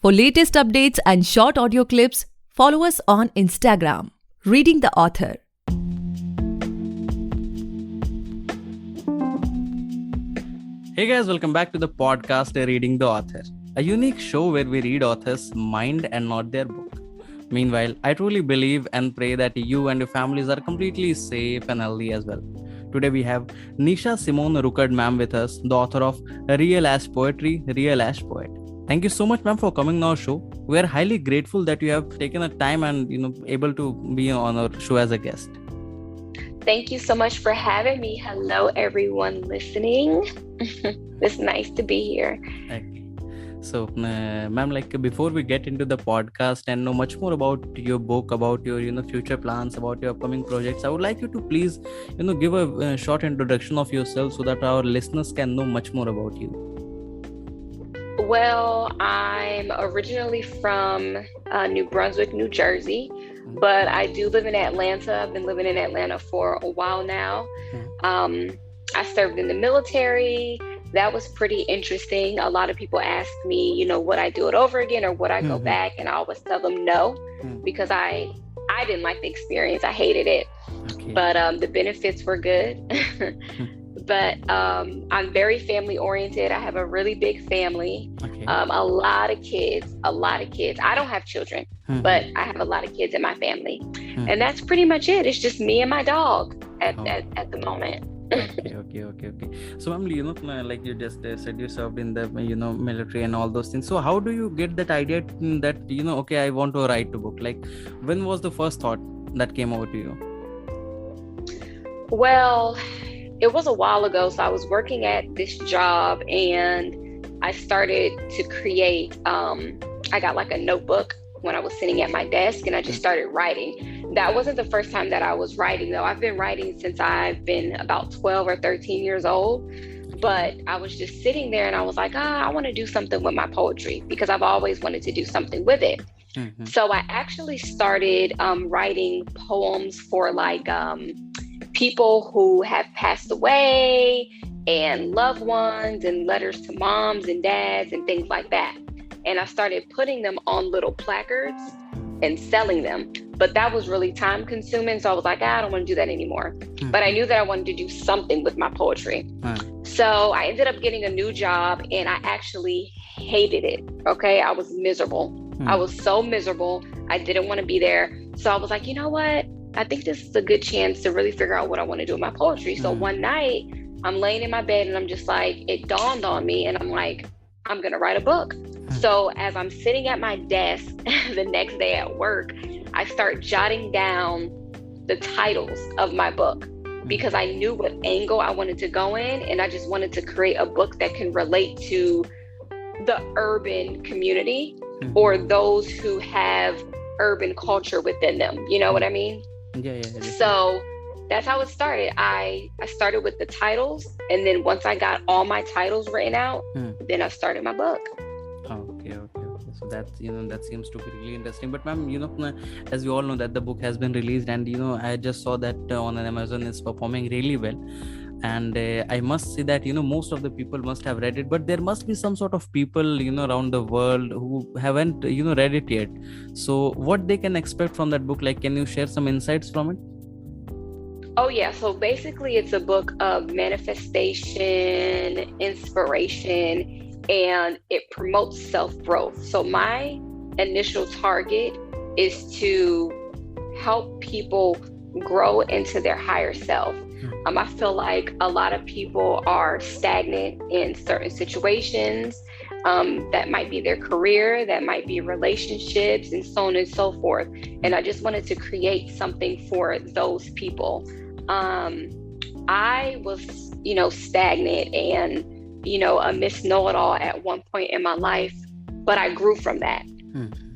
For latest updates and short audio clips, follow us on Instagram, Reading the Author. Hey guys, welcome back to the podcast Reading the Author, a unique show where we read authors' mind and not their book. Meanwhile, I truly believe and pray that you and your families are completely safe and healthy as well. Today we have Nisha Simone Rukad ma'am with us, the author of Real Ass Poetry, Real Ass Poet. Thank you so much ma'am for coming on our show. We are highly grateful that you have taken the time and able to be on our show as a guest. Thank you so much for having me. Hello, everyone listening. It's nice to be here. Okay. So, ma'am, before we get into the podcast and know much more about your book, about your future plans, about your upcoming projects, I would like you to please give a short introduction of yourself so that our listeners can know much more about you. Well, I'm originally from New Brunswick, New Jersey, but I do live in Atlanta. I've been living in Atlanta for a while now. I served in the military. That was pretty interesting. A lot of people ask me, would I do it over again or would I go back? And I always tell them no, because I didn't like the experience. I hated it. Okay. But the benefits were good. But I'm very family oriented. I have a really big family. Okay. A lot of kids. I don't have children, but I have a lot of kids in my family. And that's pretty much it. It's just me and my dog at the moment. Okay. So, ma'am, like you just said, you served in the military and all those things. So, how do you get that idea that okay, I want to write a book? Like, when was the first thought that came over to you? Well, it was a while ago. So I was working at this job and I started to create. I got like a notebook when I was sitting at my desk and I just started writing. That wasn't the first time that I was writing though. I've been writing since I've been about 12 or 13 years old. But I was just sitting there and I was like, I want to do something with my poetry because I've always wanted to do something with it. So I actually started writing poems for like people who have passed away and loved ones and letters to moms and dads and things like that. And I started putting them on little placards and selling them. But that was really time consuming. So I was like, I don't want to do that anymore. But I knew that I wanted to do something with my poetry. So I ended up getting a new job and I actually hated it. Okay. I was miserable. I was so miserable. I didn't want to be there. So I was like, you know what? I think this is a good chance to really figure out what I want to do with my poetry. So one night I'm laying in my bed and I'm just like, it dawned on me and I'm like, I'm going to write a book. So as I'm sitting at my desk the next day at work, I start jotting down the titles of my book because I knew what angle I wanted to go in. And I just wanted to create a book that can relate to the urban community or those who have urban culture within them. You know what I mean? Yeah. So that's how it started. I started with the titles, and then once I got all my titles written out, then I started my book. Okay. So that seems to be really interesting. But ma'am, as you all know that the book has been released, and I just saw that on Amazon it's performing really well. And I must say that most of the people must have read it, but there must be some sort of people around the world who haven't read it yet. So what they can expect from that book? Like, can you share some insights from it? Oh yeah, so basically it's a book of manifestation, inspiration, and it promotes self-growth. So my initial target is to help people grow into their higher self. I feel like a lot of people are stagnant in certain situations. That might be their career, that might be relationships, and so on and so forth. And I just wanted to create something for those people. I was, stagnant and, a Miss Know-It-All at one point in my life, but I grew from that.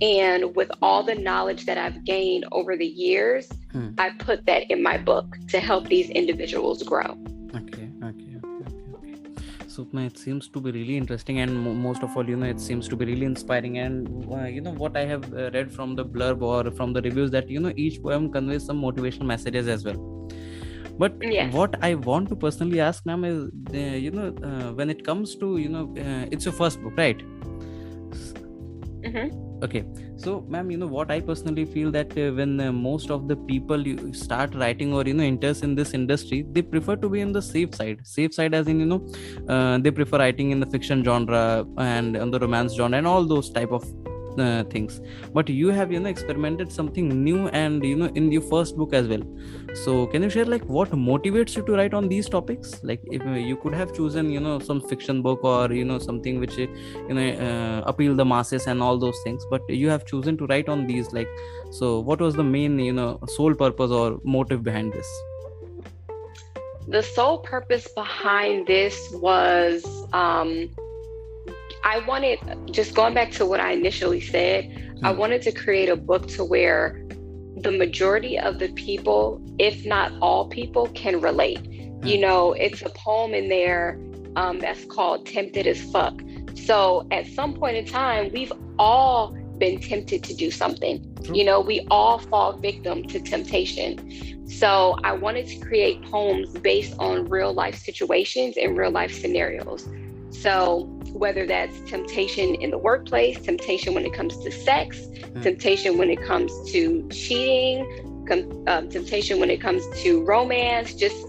And with all the knowledge that I've gained over the years, I put that in my book to help these individuals grow. Okay. So it seems to be really interesting, and most of all, it seems to be really inspiring. And what I have read from the blurb or from the reviews that each poem conveys some motivational messages as well. But Yes. what I want to personally ask, ma'am, is when it comes to it's your first book, right? Okay, so ma'am, what I personally feel that when most of the people you start writing or enters in this industry, they prefer to be in the safe side as in they prefer writing in the fiction genre and on the romance genre and all those type of things. But you have experimented something new and in your first book as well. So can you share like what motivates you to write on these topics? Like if you could have chosen some fiction book or something which appeal the masses and all those things, but you have chosen to write on these, like, so what was the main sole purpose or motive behind this? The sole purpose behind this was I wanted, just going back to what I initially said, I wanted to create a book to where the majority of the people, if not all people, can relate. It's a poem in there that's called Tempted as Fuck. So at some point in time, we've all been tempted to do something. We all fall victim to temptation. So I wanted to create poems based on real life situations and real life scenarios. So whether that's temptation in the workplace, temptation when it comes to sex, temptation when it comes to cheating, temptation when it comes to romance, just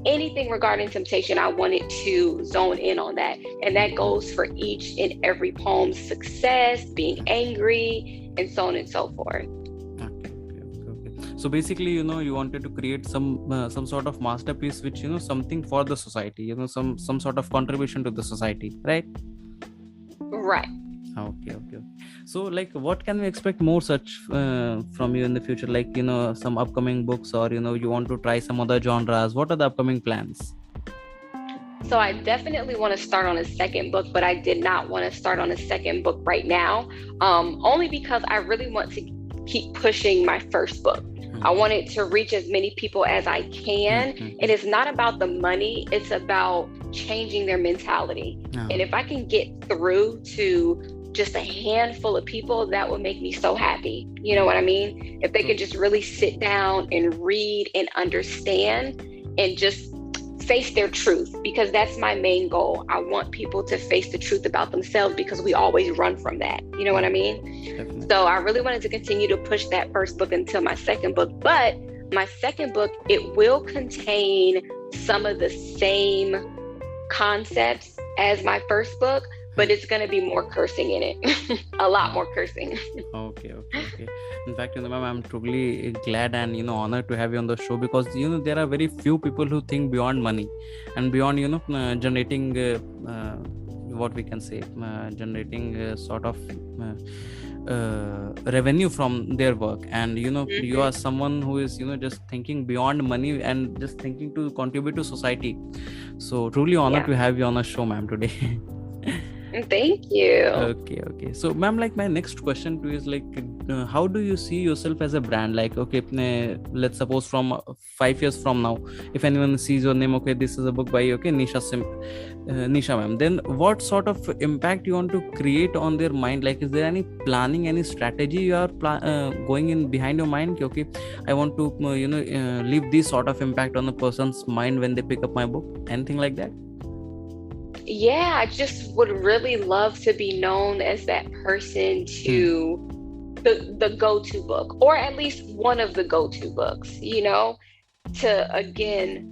anything regarding temptation, I wanted to zone in on that. And that goes for each and every poem's success, being angry, and so on and so forth. So basically, you wanted to create some sort of masterpiece, which something for the society, some sort of contribution to the society, right? Right. Okay. So, like, what can we expect more such from you in the future? Like, some upcoming books, or you want to try some other genres? What are the upcoming plans? So I definitely want to start on a second book, but I did not want to start on a second book right now, only because I really want to keep pushing my first book. I want it to reach as many people as I can. And it's not about the money, it's about changing their mentality. And if I can get through to just a handful of people, that would make me so happy. You know what I mean? If they could just really sit down and read and understand and just face their truth, because that's my main goal. I want people to face the truth about themselves, because we always run from that. You know what I mean? Definitely. So I really wanted to continue to push that first book until my second book. But my second book, it will contain some of the same concepts as my first book, but it's going to be more cursing in it. A lot more cursing. Okay. In fact, ma'am, I'm truly glad and honored to have you on the show, because there are very few people who think beyond money and beyond generating what we can say, generating sort of revenue from their work. And you are someone who is just thinking beyond money and just thinking to contribute to society. So truly honored to have you on the show, ma'am, today. Thank you. Okay. So, ma'am, like, my next question to you is like, how do you see yourself as a brand? Like, okay, let's suppose from 5 years from now, if anyone sees your name, okay, this is a book by Nisha ma'am, then what sort of impact you want to create on their mind? Like, is there any planning, any strategy you are going in behind your mind? Okay, I want to leave this sort of impact on a person's mind when they pick up my book. Anything like that? Yeah, I just would really love to be known as that person to the go-to book, or at least one of the go-to books, to again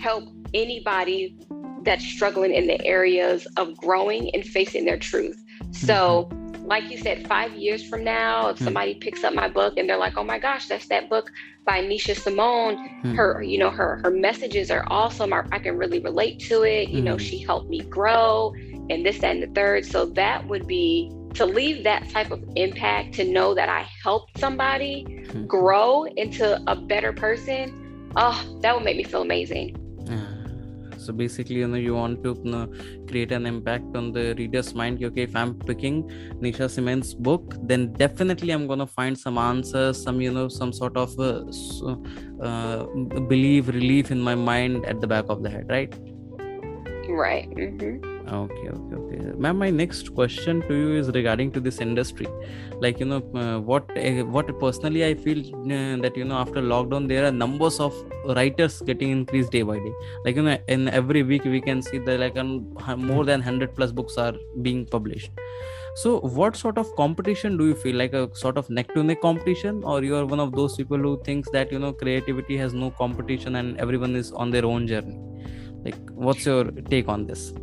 help anybody that's struggling in the areas of growing and facing their truth. So like you said, 5 years from now, if somebody picks up my book and they're like, oh my gosh, that's that book by Nisha Simone. Her messages are awesome. I can really relate to it. She helped me grow and this, that, and the third. So that would be to leave that type of impact, to know that I helped somebody grow into a better person. Oh, that would make me feel amazing. So basically, you want to create an impact on the reader's mind. Okay, if I'm picking Nisha Simone's book, then definitely I'm gonna find some answers, some sort of relief in my mind at the back of the head, right? Right. Okay. Ma'am, my next question to you is regarding to this industry. Like, what personally I feel that, after lockdown, there are numbers of writers getting increased day by day. Like, in every week we can see that like more than 100 plus books are being published. So what sort of competition do you feel, like a sort of neck to neck competition, or you are one of those people who thinks that creativity has no competition and everyone is on their own journey? Like, what's your take on this?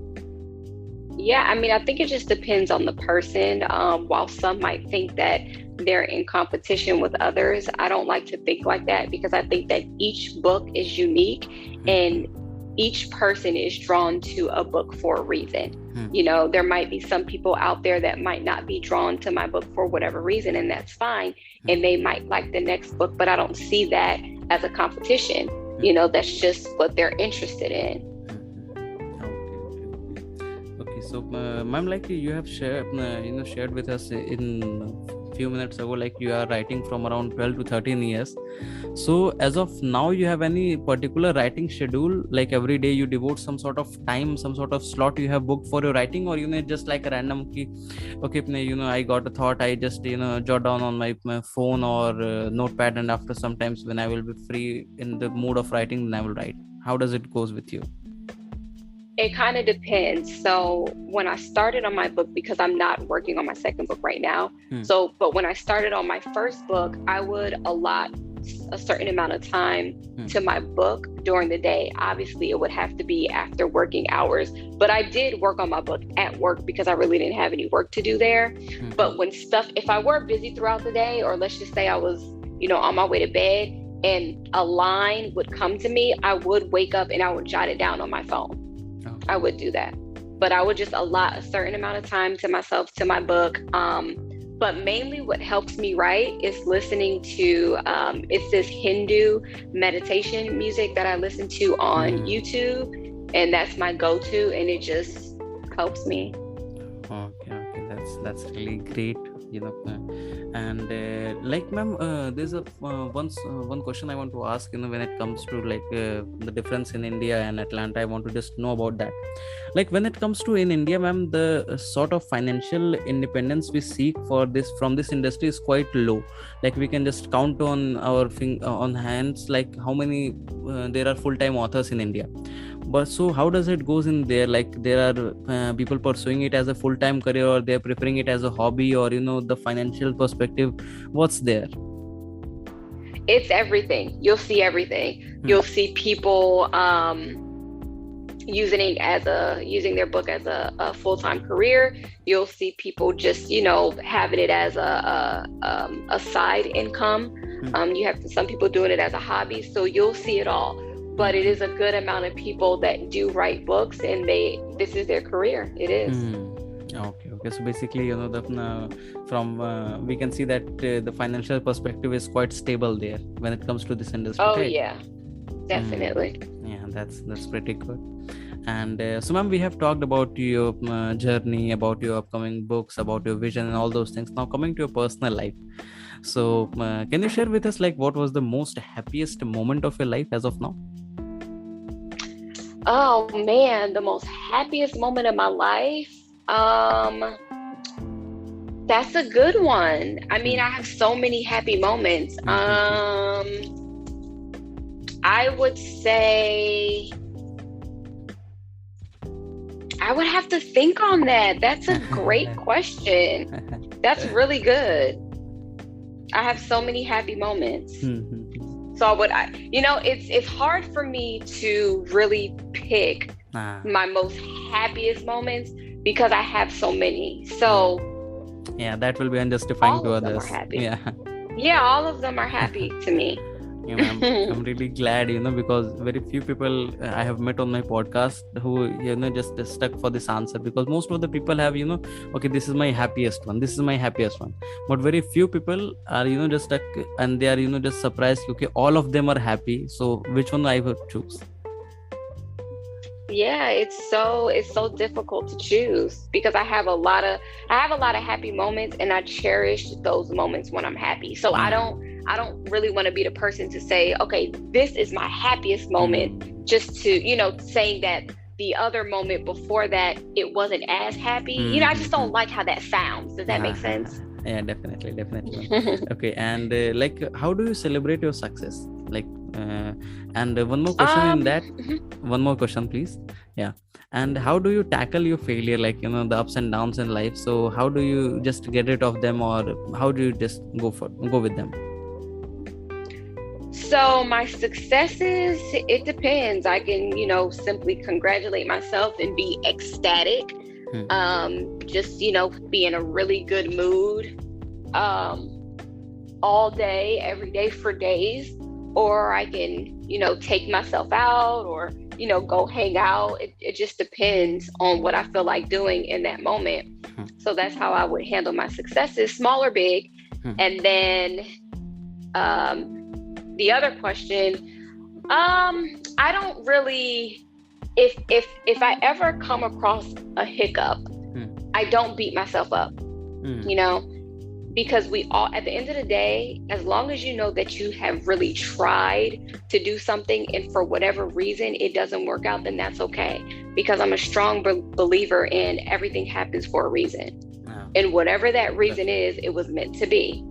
Yeah, I mean, I think it just depends on the person. While some might think that they're in competition with others, I don't like to think like that, because I think that each book is unique and each person is drawn to a book for a reason. There might be some people out there that might not be drawn to my book for whatever reason, and that's fine. And they might like the next book, but I don't see that as a competition. That's just what they're interested in. Okay, so ma'am, like you have shared with us in few minutes ago, like you are writing from around 12 to 13 years. So as of now, you have any particular writing schedule, like every day you devote some sort of time, some sort of slot you have booked for your writing, or just like a random key, okay, I got a thought, I just jot down on my phone or notepad, and after sometimes when I will be free in the mood of writing, then I will write? How does it goes with you? It kind of depends. So when I started on my book, because I'm not working on my second book right now. But when I started on my first book, I would allot a certain amount of time to my book during the day. Obviously, it would have to be after working hours, but I did work on my book at work because I really didn't have any work to do there. But if I were busy throughout the day, or let's just say I was, on my way to bed and a line would come to me, I would wake up and I would jot it down on my phone. I would do that, but I would just allot a certain amount of time to myself, to my book. But mainly what helps me write is listening to, it's this Hindu meditation music that I listen to on YouTube, and that's my go-to, and it just helps me. Okay, that's really great, and like ma'am, there's one question I want to ask, when it comes to like the difference in India and Atlanta. I want to just know about that. Like when it comes to in India, ma'am, the sort of financial independence we seek from this industry is quite low. Like we can just count on our on hands like how many there are full-time authors in India. But so how does it goes in there? Like there are people pursuing it as a full-time career, or they're preferring it as a hobby, or the financial perspective, what's there? It's everything. You'll see everything. You'll see people using their book as a full-time career. You'll see people just having it as a side income. You have some people doing it as a hobby. So you'll see it all. But it is a good amount of people that do write books, and this is their career. It is. Okay. So basically, we can see that the financial perspective is quite stable there when it comes to this industry. Oh, right? yeah, definitely. Yeah, that's pretty good. And so, ma'am, we have talked about your journey, about your upcoming books, about your vision, and all those things. Now, coming to your personal life. So, can you share with us, like, what was the most happiest moment of your life as of now? Oh man, the most happiest moment of my life. That's a good one. I mean, I have so many happy moments. I would say I would have to think on that. That's a great question. That's really good. I have so many happy moments. So it's hard for me to really pick my most happiest moments because I have so many. So yeah, that will be unjustifying to others. Yeah, all of them are happy to me. I'm really glad, because very few people I have met on my podcast who just stuck for this answer, because most of the people have okay, this is my happiest one, but very few people are just stuck, and they are just surprised, okay, all of them are happy, so which one I would choose? Yeah, it's so difficult to choose, because I have a lot of happy moments, and I cherish those moments when I'm happy. So I don't really want to be the person to say, okay, this is my happiest moment, just to, saying that the other moment before that, it wasn't as happy. I just don't like how that sounds. Does that make sense? Yeah, definitely. Okay. And like, how do you celebrate your success? Like, And one more question in that. Mhm. One more question, please. Yeah. And how do you tackle your failure, like, the ups and downs in life? So how do you just get rid of them, or how do you just go with them? So my successes, it depends. I can, simply congratulate myself and be ecstatic. Just, be in a really good mood all day, every day for days. Or I can, take myself out or, go hang out. It just depends on what I feel like doing in that moment. So that's how I would handle my successes, small or big. And then the other question, I don't really, if I ever come across a hiccup, I don't beat myself up, because we all, at the end of the day, as long as you know that you have really tried to do something and for whatever reason it doesn't work out, then that's okay. Because I'm a strong believer in everything happens for a reason. And whatever that reason is, it was meant to be,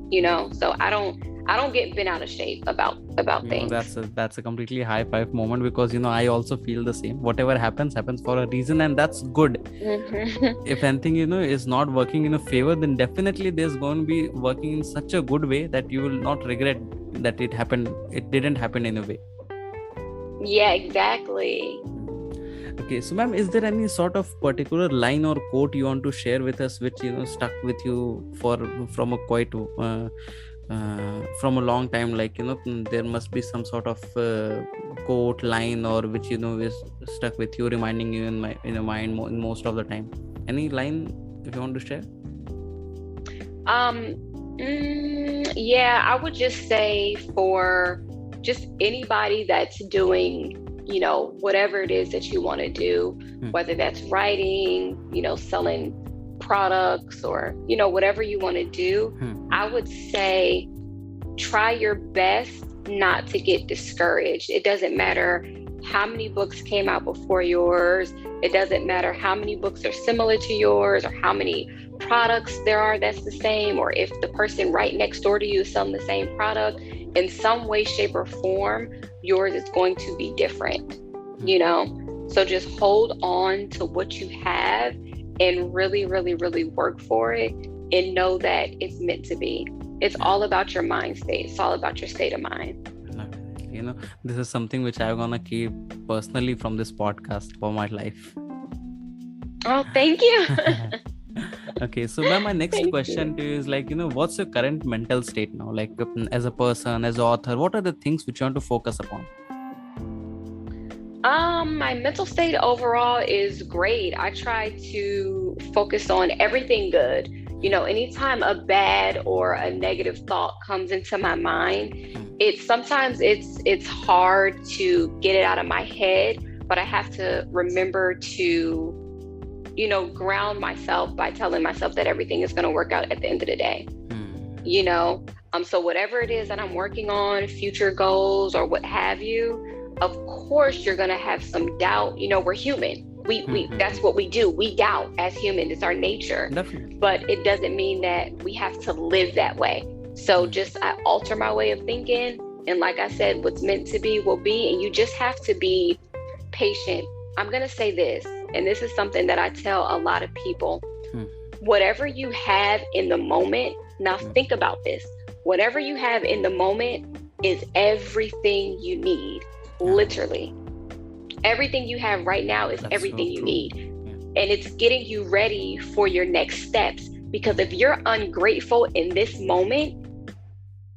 so I don't get bent out of shape about things. That's a completely high five moment, because I also feel the same. Whatever happens for a reason, and that's good. If anything is not working in a favor, then definitely there's going to be working in such a good way that you will not regret that it didn't happen in a way. Yeah, exactly. Okay, so ma'am, is there any sort of particular line or quote you want to share with us, which stuck with you from a quite from a long time? Like, there must be some sort of quote, line, or which is stuck with you, reminding you in your mind most of the time. Any line if you want to share? Yeah, I would just say for just anybody that's doing whatever it is that you want to do, whether that's writing, selling products, or whatever you want to do, I would say try your best not to get discouraged. It doesn't matter how many books came out before yours. It doesn't matter how many books are similar to yours, or how many products there are that's the same, or if the person right next door to you is selling the same product. In some way, shape, or form, yours is going to be different, So just hold on to what you have and really, really, really work for it, and know that it's meant to be. It's all about your mind state. It's all about your state of mind. This is something which I'm gonna keep personally from this podcast for my life. Oh, thank you. Okay, so ma'am, my next question to you is, like, what's your current mental state now? Like, as a person, as an author, what are the things which you want to focus upon? My mental state overall is great. I try to focus on everything good. Anytime a bad or a negative thought comes into my mind, sometimes it's hard to get it out of my head, but I have to remember to ground myself by telling myself that everything is going to work out at the end of the day. So whatever it is that I'm working on, future goals or what have you, of course you're going to have some doubt. We're human. We that's what we do. We doubt as humans. It's our nature. Definitely. But it doesn't mean that we have to live that way. So just I alter my way of thinking, and like I said, what's meant to be will be, and you just have to be patient. I'm going to say this, and this is something that I tell a lot of people. Whatever you have in the moment, now think about this. Whatever you have in the moment is everything you need, literally. Everything you have right now is everything you need. And it's getting you ready for your next steps. Because if you're ungrateful in this moment,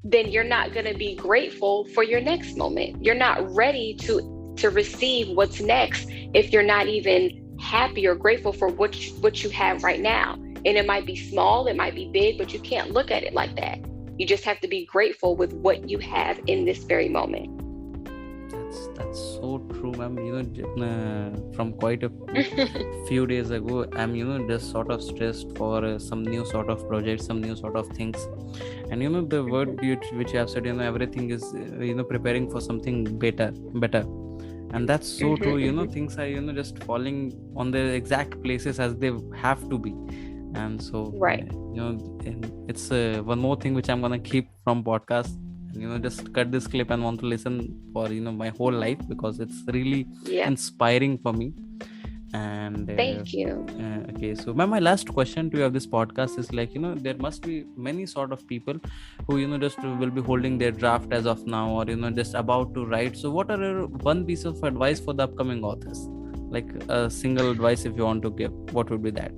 then you're not going to be grateful for your next moment. You're not ready to receive what's next if you're not even happy or grateful for what you have right now. And it might be small, it might be big, but you can't look at it like that. You just have to be grateful with what you have in this very moment. That's so true, ma'am. From quite a few days ago, I'm just sort of stressed for some new sort of project, some new sort of things. And the word which you have said, everything is preparing for something better. And that's so true. Things are just falling on the exact places as they have to be. And so right, it's one more thing which I'm gonna keep from podcast. just cut this clip and want to listen for my whole life, because it's really Yeah. inspiring for me. And Thank you. okay, so my last question to you of this podcast is like, there must be many sort of people who just will be holding their draft as of now, or just about to write. So what are your one piece of advice for the upcoming authors, like a single advice if you want to give, what would be that?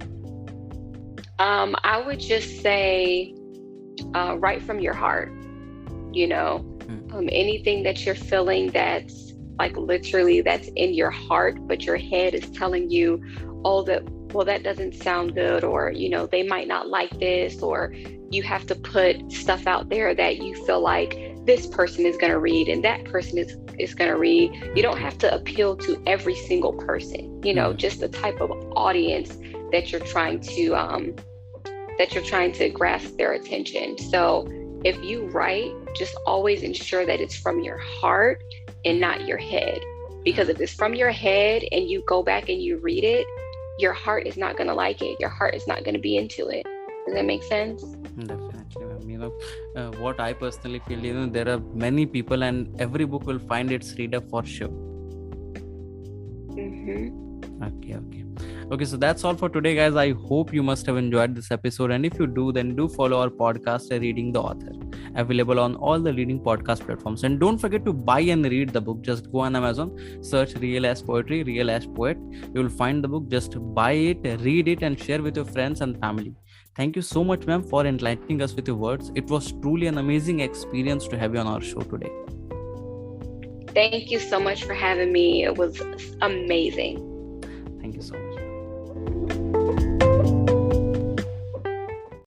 I would just say write from your heart. Anything that you're feeling that's like literally that's in your heart, but your head is telling you, oh, that doesn't sound good, or they might not like this, or you have to put stuff out there that you feel like this person is going to read and that person is going to read. You don't have to appeal to every single person, just the type of audience that you're trying to grasp their attention. So if you write, just always ensure that it's from your heart and not your head. Because if it's from your head and you go back and you read it, your heart is not going to like it. Your heart is not going to be into it. Does that make sense? Definitely, ma'am. What I personally feel, there are many people and every book will find its reader for sure. Okay, so that's all for today, guys. I hope you must have enjoyed this episode, and if you do, then do follow our podcast, Reading the Author, available on all the leading podcast platforms. And don't forget to buy and read the book. Just go on Amazon, search Real Ass Poetry, Real Ass Poet. You will find the book. Just buy it, read it, and share with your friends and family. Thank you so much, ma'am, for enlightening us with your words. It was truly an amazing experience to have you on our show today. Thank you so much for having me. It was amazing.